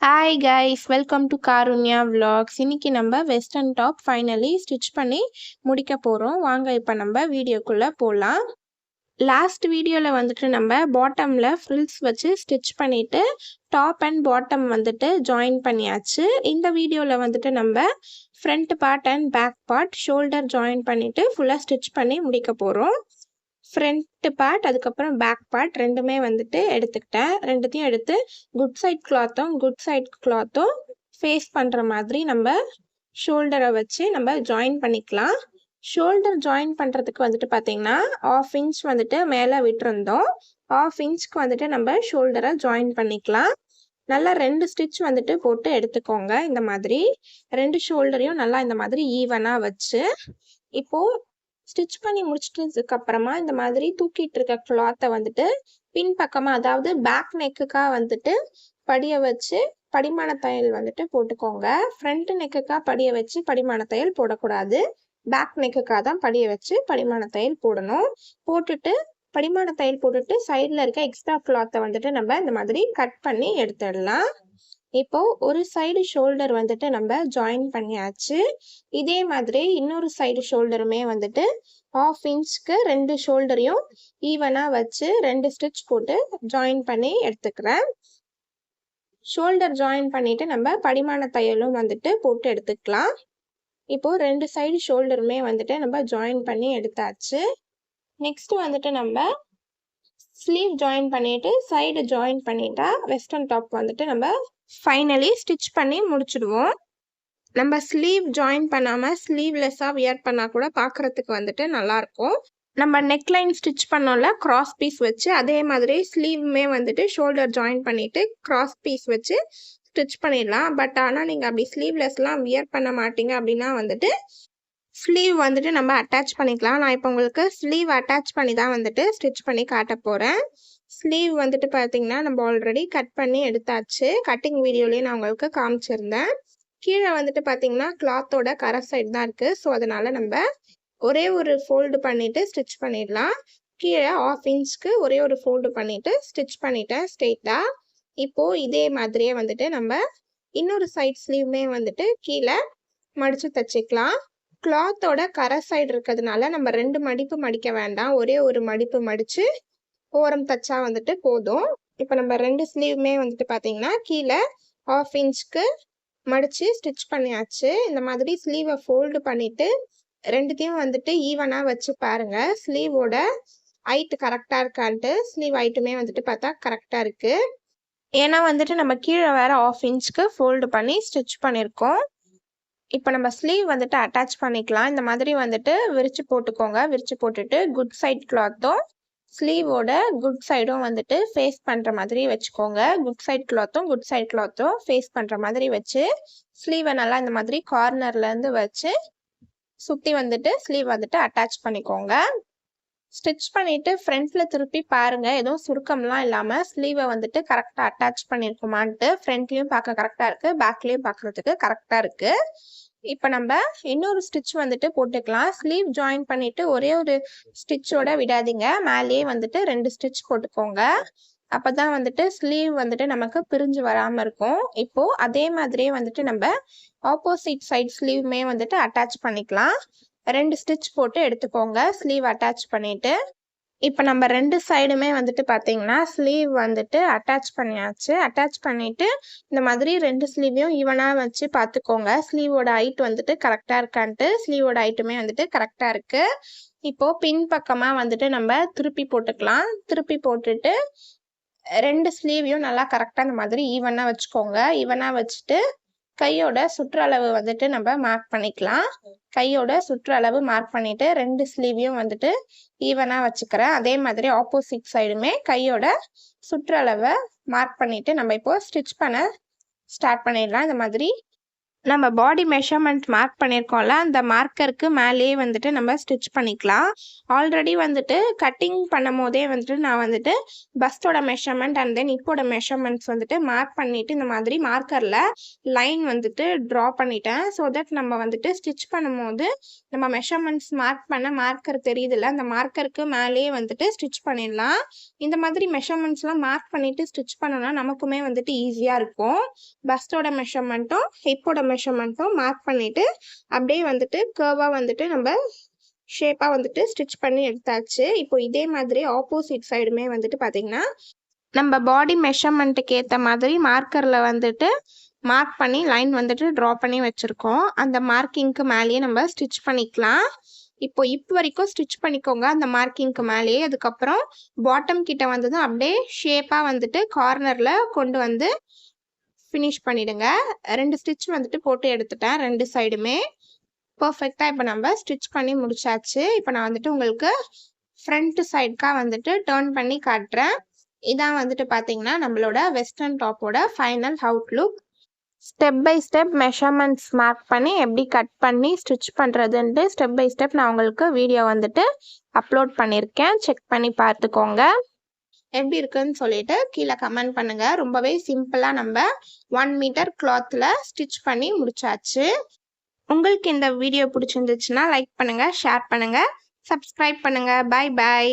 Hi guys, welcome to Karunya vlogs. இன்னைக்கு நம்ம western top finally stitch பண்ணி முடிக்க போகிறோம். வாங்க இப்போ நம்ம வீடியோக்குள்ளே போகலாம். லாஸ்ட் வீடியோவில் வந்துட்டு நம்ம பாட்டமில் ஃப்ரில்ஸ் வச்சு ஸ்டிச் பண்ணிவிட்டு டாப் அண்ட் பாட்டம் வந்துட்டு ஜாயின் பண்ணியாச்சு. இந்த வீடியோவில் வந்துட்டு நம்ம front part and back part shoulder join பண்ணிவிட்டு ஃபுல்லாக ஸ்டிச் பண்ணி முடிக்க போகிறோம். ஃப்ரண்ட் பார்ட் அதுக்கப்புறம் பேக் பார்ட் ரெண்டுமே வந்துட்டு எடுத்துக்கிட்டேன். ரெண்டுத்தையும் எடுத்து குட் சைட் கிளாத்தும் ஃபேஸ் பண்ணுற மாதிரி நம்ம ஷோல்டரை வச்சு நம்ம ஜாயின் பண்ணிக்கலாம். ஷோல்டர் ஜாயின் பண்ணுறதுக்கு வந்துட்டு பார்த்தீங்கன்னா 1/2 இன்ச் வந்துட்டு மேலே விட்டுருந்தோம். 1/2 இன்ச்க்கு வந்துட்டு நம்ம ஷோல்டரை ஜாயின் பண்ணிக்கலாம். நல்லா 2 ஸ்டிச் வந்துட்டு போட்டு எடுத்துக்கோங்க. இந்த மாதிரி 2 ஷோல்டரையும் நல்லா இந்த மாதிரி ஈவனாக வச்சு இப்போது ஸ்டிச் பண்ணி முடிச்சிட்டதுக்கு அப்புறமா இந்த மாதிரி தூக்கிட்டு இருக்க கிளாத்தை வந்துட்டு பின் பக்கமாக, அதாவது பேக் நெக்குக்காக வந்துட்டு படிய வச்சு படிமான தையல் வந்துட்டு போட்டுக்கோங்க. ஃப்ரண்ட் நெக்குக்காக படிய வச்சு படிமான தையல் போடக்கூடாது. பேக் நெக்குக்காக தான் படிய வச்சு படிமான தையல் போடணும். போட்டுட்டு படிமான தையல் போட்டுட்டு சைடில் இருக்க எக்ஸ்ட்ரா கிளாத்தை வந்துட்டு நம்ம இந்த மாதிரி கட் பண்ணி எடுத்துடலாம். இப்போ ஒரு சைடு ஷோல்டர் வந்துட்டு நம்ம ஜாயின் பண்ணியாச்சு. இதே மாதிரி இன்னொரு சைடு ஷோல்டருமே வந்துட்டு 1/2 இன்ச்க்கு 2 ஷோல்டரையும் ஈவனாக வச்சு 2 ஸ்டிச் போட்டு ஜாயின் பண்ணி எடுத்துக்கிறேன். ஷோல்டர் ஜாயின் பண்ணிட்டு நம்ம படிமான தையலும் வந்துட்டு போட்டு எடுத்துக்கலாம். இப்போ 2 சைடு ஷோல்டருமே வந்துட்டு நம்ம ஜாயின் பண்ணி எடுத்தாச்சு. நெக்ஸ்ட் வந்துட்டு நம்ம ஸ்லீவ் ஜாயின் பண்ணிட்டு சைடு ஜாயின் பண்ணிட்டா வெஸ்டர்ன் டாப் வந்துட்டு நம்ம ஃபைனலி ஸ்டிச் பண்ணி முடிச்சிடுவோம். நம்ம ஸ்லீவ் ஜாயின் பண்ணாமல் ஸ்லீவ்லெஸ்ஸாக வியர் பண்ணால் கூட பார்க்குறதுக்கு வந்துட்டு நல்லாயிருக்கும். நம்ம நெக்லைன் ஸ்டிச் பண்ணோம்ல கிராஸ் பீஸ் வச்சு, அதே மாதிரி ஸ்லீவுமே வந்துட்டு ஷோல்டர் ஜாயின் பண்ணிவிட்டு கிராஸ் பீஸ் வச்சு ஸ்டிச் பண்ணிடலாம். பட் ஆனால் நீங்கள் அப்படி ஸ்லீவ்லெஸ்லாம் வியர் பண்ண மாட்டீங்க அப்படின்னா வந்துட்டு ஸ்லீவ் வந்துட்டு நம்ம அட்டாச் பண்ணிக்கலாம். நான் இப்போ உங்களுக்கு ஸ்லீவ் அட்டாச் பண்ணி தான் வந்துட்டு ஸ்டிச் பண்ணி காட்ட போகிறேன். ஸ்லீவ் வந்துட்டு பார்த்தீங்கன்னா நம்ம ஆல்ரெடி கட் பண்ணி எடுத்தாச்சு. கட்டிங் வீடியோலேயே நான் உங்களுக்கு காமிச்சிருந்தேன். கீழே வந்துட்டு பார்த்தீங்கன்னா கிளாத்தோட கரை சைடு தான் இருக்குது. ஸோ அதனால் நம்ம ஒரே ஒரு ஃபோல்டு பண்ணிவிட்டு ஸ்டிச் பண்ணிடலாம். கீழே 1/2 இன்ச்க்கு ஒரே ஒரு ஃபோல்டு பண்ணிவிட்டு ஸ்டிச் பண்ணிட்டேன் ஸ்ட்ரெயிட்டாக. இப்போது இதே மாதிரியே வந்துட்டு நம்ம இன்னொரு சைட் ஸ்லீவுமே வந்துட்டு கீழே மடித்து தைச்சிக்கலாம். கிளாத்தோட கரை சைடு இருக்கிறதுனால நம்ம 2 மடிப்பு மடிக்க வேண்டாம். ஒரே ஒரு மடிப்பு மடித்து ஓரம் தைச்சா வந்துட்டு போதும். இப்போ நம்ம 2 ஸ்லீவுமே வந்துட்டு பார்த்தீங்கன்னா கீழே 1/2 இன்ச்க்கு மடித்து ஸ்டிச் பண்ணியாச்சு. இந்த மாதிரி ஸ்லீவை ஃபோல்டு பண்ணிவிட்டு ரெண்டுத்தையும் வந்துட்டு ஈவனாக வச்சு பாருங்கள். ஸ்லீவோட ஹைட்டு கரெக்டாக இருக்கான்ட்டு. ஸ்லீவ் ஹைட்டுமே வந்துட்டு பார்த்தா கரெக்டாக இருக்குது. ஏன்னா வந்துட்டு நம்ம கீழே வேறு 1/2 இன்ச்க்கு ஃபோல்டு பண்ணி ஸ்டிச் பண்ணியிருக்கோம். இப்போ நம்ம ஸ்லீவ் வந்துட்டு அட்டாச் பண்ணிக்கலாம். இந்த மாதிரி வந்துட்டு விரித்து போட்டுக்கோங்க. விரித்து போட்டுட்டு குட் சைட் கிளாத்தும் ஸ்லீவோட குட் சைடும் வந்துட்டு ஃபேஸ் பண்ணுற மாதிரி வச்சுக்கோங்க. குட் சைட் கிளாத்தும் ஃபேஸ் பண்ணுற மாதிரி வச்சு ஸ்லீவை நல்லா இந்த மாதிரி கார்னர்லேருந்து வச்சு சுற்றி வந்துட்டு ஸ்லீவ் வந்துட்டு அட்டாச் பண்ணிக்கோங்க. ஸ்டிச் பண்ணிவிட்டு ஃப்ரண்ட்டில் திருப்பி பாருங்கள், எதுவும் சுருக்கம்லாம் இல்லாமல் ஸ்லீவை வந்துட்டு கரெக்டாக அட்டாச் பண்ணியிருக்குமான்ட்டு. ஃப்ரண்ட்லேயும் பார்க்க கரெக்டாக இருக்குது, பேக்லேயும் பார்க்குறதுக்கு கரெக்டாக இருக்குது. இப்போ நம்ம இன்னொரு ஸ்டிச் வந்துட்டு போட்டுக்கலாம். ஸ்லீவ் ஜாயின் பண்ணிவிட்டு ஒரே ஒரு ஸ்டிச்சோட விடாதீங்க. மேலேயே வந்துட்டு 2 ஸ்டிச் போட்டுக்கோங்க. அப்போ தான் வந்துட்டு ஸ்லீவ் வந்துட்டு நமக்கு பிரிஞ்சு வராமல் இருக்கும். இப்போது அதே மாதிரியே வந்துட்டு நம்ம ஆப்போசிட் சைட் ஸ்லீவுமே வந்துட்டு அட்டாச் பண்ணிக்கலாம். 2 ஸ்டிச் போட்டு எடுத்துக்கோங்க ஸ்லீவ் அட்டாச் பண்ணிவிட்டு. இப்போ நம்ம 2 சைடுமே வந்துட்டு பார்த்தீங்கன்னா ஸ்லீவ் வந்துட்டு அட்டாச் பண்ணியாச்சு. அட்டாச் பண்ணிவிட்டு இந்த மாதிரி 2 ஸ்லீவையும் ஈவனாக வச்சு பார்த்துக்கோங்க. ஸ்லீவோட ஹைட் வந்துட்டு கரெக்டாக இருக்கான்ட்டு. ஸ்லீவோட ஹைட்டுமே வந்துட்டு கரெக்டாக இருக்குது. இப்போது பின் பக்கமாக வந்துட்டு நம்ம திருப்பி போட்டுக்கலாம். திருப்பி போட்டுட்டு 2 ஸ்லீவையும் நல்லா கரெக்டாக இந்த மாதிரி ஈவனாக வச்சுக்கோங்க. ஈவனாக வச்சுட்டு கையோட சுற்றளவு வந்துட்டு நம்ம மார்க் பண்ணிக்கலாம். கையோட சுற்றளவு மார்க் பண்ணிவிட்டு 2 ஸ்லீவையும் வந்துட்டு ஈவனாக வச்சுக்கிறேன். அதே மாதிரி ஆப்போசிட் சைடுமே கையோட சுற்றளவை மார்க் பண்ணிவிட்டு நம்ம இப்போது ஸ்டிச் பண்ண ஸ்டார்ட் பண்ணிடலாம். இந்த மாதிரி நம்ம பாடி மெஷர்மெண்ட் மார்க் பண்ணியிருக்கோம்ல, அந்த மார்க்கருக்கு மேலேயே வந்துட்டு நம்ம ஸ்டிச் பண்ணிக்கலாம். ஆல்ரெடி வந்துட்டு கட்டிங் பண்ணும்போதே வந்துட்டு நான் வந்துட்டு பஸ்ட்டோட மெஷர்மெண்ட் அண்ட் தென் ஹிப்போட மெஷர்மெண்ட்ஸ் வந்துட்டு மார்க் பண்ணிட்டு இந்த மாதிரி மார்க்கரில் லைன் வந்துட்டு ட்ரா பண்ணிட்டேன். ஸோ தட் நம்ம வந்துட்டு ஸ்டிச் பண்ணும்போது நம்ம மெஷர்மெண்ட்ஸ் மார்க் பண்ண மார்க்கர் தெரியுதுல்ல, அந்த மார்க்கருக்கு மேலேயே வந்துட்டு ஸ்டிச் பண்ணிடலாம். இந்த மாதிரி மெஷர்மெண்ட்ஸ்லாம் மார்க் பண்ணிட்டு ஸ்டிச் பண்ணோம்னா நமக்குமே வந்துட்டு ஈஸியாக இருக்கும். பஸ்ட்டோட மெஷர்மெண்ட்டும் ஹிப்போட மெஷர்மெண்ட்டும் மார்க் பண்ணிட்டு அப்படியே வந்துட்டு கர்வா வந்துட்டு நம்ம ஷேப்பா வந்துட்டு ஸ்டிச் பண்ணி எடுத்தாச்சு. இப்போ இதே மாதிரி ஆப்போசிட் சைடுமே வந்துட்டு பார்த்தீங்கன்னா நம்ம பாடி மெஷர்மெண்ட்டுக்கு ஏற்ற மாதிரி மார்க்கரில் வந்துட்டு மார்க் பண்ணி லைன் வந்துட்டு ட்ரா பண்ணி வச்சுருக்கோம். அந்த மார்க்கிங்க்கு மேலேயே நம்ம ஸ்டிச் பண்ணிக்கலாம். இப்போ வரைக்கும் ஸ்டிச் பண்ணிக்கோங்க அந்த மார்க்கிங்க்கு மேலேயே. அதுக்கப்புறம் பாட்டம் கிட்ட வந்ததும் அப்படியே ஷேப்பாக வந்துட்டு கார்னரில் கொண்டு வந்து ஃபினிஷ் பண்ணிடுங்க. 2 ஸ்டிச் வந்துட்டு போட்டு எடுத்துட்டேன் 2 சைடுமே. பர்ஃபெக்டாக இப்போ நம்ம ஸ்டிச் பண்ணி முடிச்சாச்சு. இப்போ நான் வந்துட்டு உங்களுக்கு ஃப்ரண்ட் சைடுக்காக வந்துட்டு டர்ன் பண்ணி காட்டுறேன். இதான் வந்துட்டு பார்த்தீங்கன்னா நம்மளோட வெஸ்டர்ன் டாப்போட final outlook. Step by step measurements mark பண்ணி எப்படி கட் பண்ணி ஸ்டிச் பண்ணுறதுன்ட்டு ஸ்டெப் பை ஸ்டெப் நான் உங்களுக்கு வீடியோ வந்துட்டு அப்லோட் பண்ணியிருக்கேன். செக் பண்ணி பார்த்துக்கோங்க. எப்படி இருக்குன்னு சொல்லிட்டு கீழே கமெண்ட் பண்ணுங்க. ரொம்பவே சிம்பிளாக நம்ம 1 மீட்டர் கிளாத்தில் ஸ்டிச் பண்ணி முடிச்சாச்சு. உங்களுக்கு இந்த வீடியோ பிடிச்சிருந்துச்சுன்னா லைக் பண்ணுங்க, ஷேர் பண்ணுங்க, சப்ஸ்கிரைப் பண்ணுங்க. Bye bye.